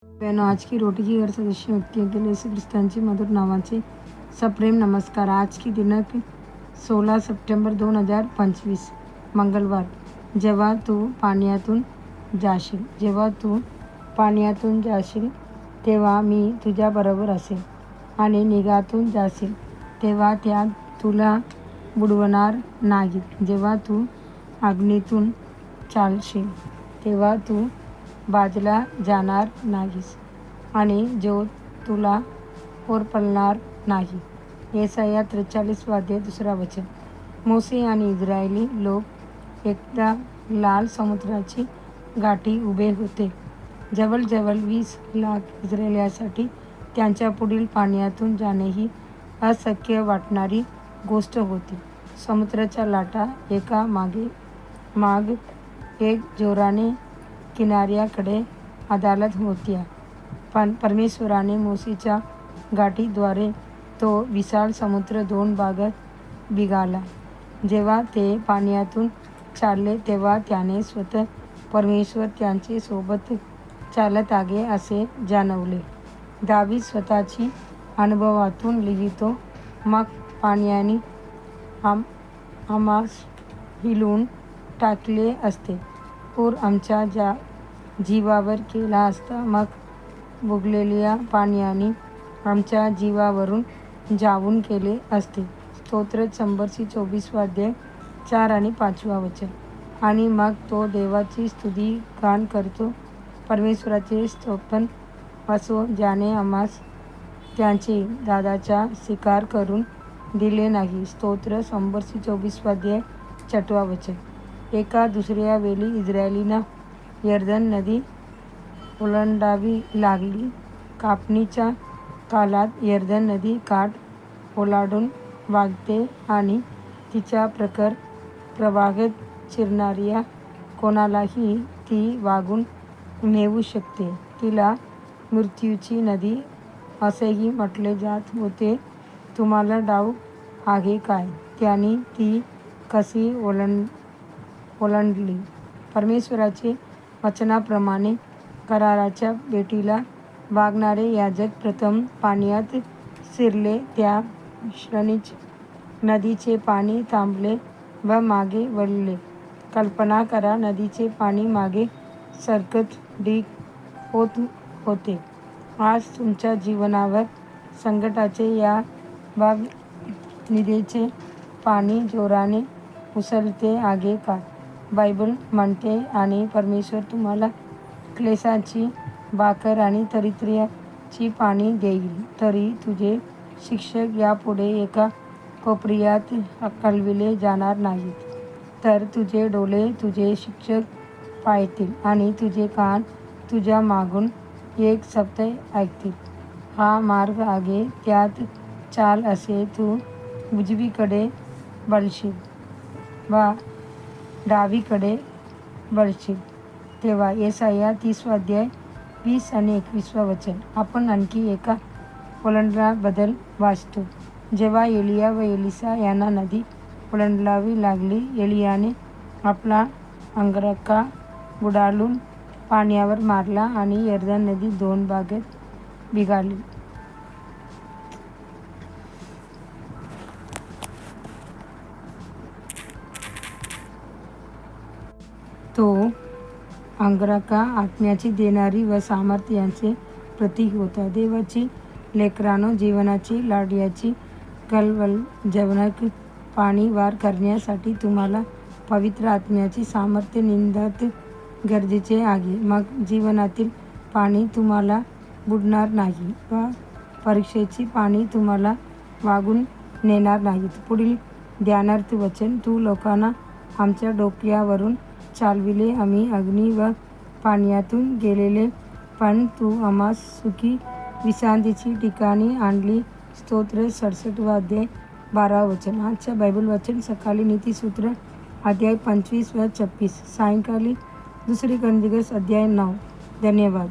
आज की रोटी की हर सदस्य व्यक्ति के लिए यीशु ख्रिस्तांची मधुर नावाचे सप्रेम नमस्कार। आज की दिनांक 16 सप्टेंबर 2025 मंगळवार। जेव्हा तू पाण्यातून जाशील तेव्हा मी तुझ्याबरोबर असेल आणि निघातून जाशील तेव्हा त्या तुला बुडवणार नाहीत। जेव्हा तू अग्नीतून चालशील तेव्हा तू बाजला जाणार नाहीस आणि ज्योत तुला होरपळणार नाही। येसाया 43 वाद्य 2 वचन। मोसे आणि इस्रायली लोक एकदा लाल समुद्राची गाठी उभे होते। जवळजवळ 20 लाख इस्रायलींसाठी त्यांच्या पुढील पाण्यातून जाणे ही अशक्य वाटणारी गोष्ट होती। समुद्राच्या लाटा एका माग एक जोराने किनाऱ्याकडे आदळत होत्या, पण परमेश्वराने मोसेच्या गाठीद्वारे तो विशाळ समुद्र 2 भागात विभागला। जेव्हा ते पाण्यातून चालले तेव्हा त्याने स्वतः परमेश्वर त्यांच्या सोबत चालत आहे असे जाणवले। दावीद स्वतःची अनुभवातून लिहितो, मग पाण्याने आम्हास हिलवून टाकले असते, पूर आमच्या जीवावर केला असता, मग बुडलेल्या पाण्याने आमच्या जीवावरून जाऊन केले असते। स्तोत्र 124 वाद्य 4 आणि 5 वचन। आणि मग तो देवाची स्तुती गान करतो, परमेश्वराचे स्तोत्र असो ज्याने आम्हास त्याचे दादाचा स्वीकार करून दिले नाही। स्तोत्र 124 वाद्य 4 वचन। एका दुसऱ्या वेळी इस्रायलींना यर्दन नदी ओलांडावी लागली। कापणीच्या काळात यर्दन नदी काठ ओलांडून वाहते आणि तिचा प्रवाह चिरणाऱ्या कोणालाही ती वाहून नेऊ शकते। तिला मृत्यूची नदी असेही म्हटले जात होते। तुम्हाला ठाऊक आहे काय त्यांनी ती कशी ओलांडली? परमेश्वराच्या वचनाप्रमाणे कराराच्या भेटीला वागणारे याजक प्रथम पाण्यात शिरले। त्या क्षणीच नदीचे पाणी थांबले व मागे वळले। कल्पना करा, नदीचे पाणी मागे सरकत ढीग होत होते। आज तुमच्या जीवनावर संकटाचे व निंदेचे पाणी जोराने उसळते आहे का? बायबल म्हणते, आणि परमेश्वर तुम्हाला क्लेशाची भाकर आणि दारिद्र्याचे पाणी देईल, तरी तुझे शिक्षक यापुढे एका कोपऱ्यात हकलविले जाणार नाहीत, तर तुझे डोळे तुझे शिक्षक पाहतील आणि तुझे कान तुझ्या मागून एक शब्द ऐकतील। हा मार्ग आहे, त्यात चाल, असे तू उजवीकडे वळशील वा डावीकडे वळशील तेव्हा। येसाया 30 वाद्य 20 आणि 21 वचन। आपण आणखी एका ओलांडण्याबद्दल वाचतो। जेव्हा एलिया व एलिशा यांना नदी ओलांडावी लागली, एलियाने आपला अंगारखा बुडावून पाण्यावर मारला आणि यर्दन नदी 2 भागात विभागली। तो अंगारखा आत्म्याची देणारी व सामर्थ्याचे प्रतीक होता। देवाची लेकरांनो, जीवनाची लाडयाची कळवळजनक पाणी वार करण्यासाठी तुम्हाला पवित्र आत्म्याचे सामर्थ्य नितांत गरजेचे आहे। मग जीवनातील पाणी तुम्हाला बुडणार नाही व परीक्षेचे पाणी तुम्हाला वाहून नेणार नाही। पुढील ध्यानार्थ वचन। तू लोकांना आमच्या डोक्यावरून चालविले, आम्ही अग्नी व पाण्यातून गेलेले, पण तू आम्हास सुखी विश्रांतीची ठिकाणी आणली। स्तोत्र 67 वाद्य 12 वचन। आजच्या बायबल वचन। सकाळी नीतिसूत्र अध्याय 25 व 26, सायंकाळी 2 कोरिन्थियस अध्याय 9। धन्यवाद।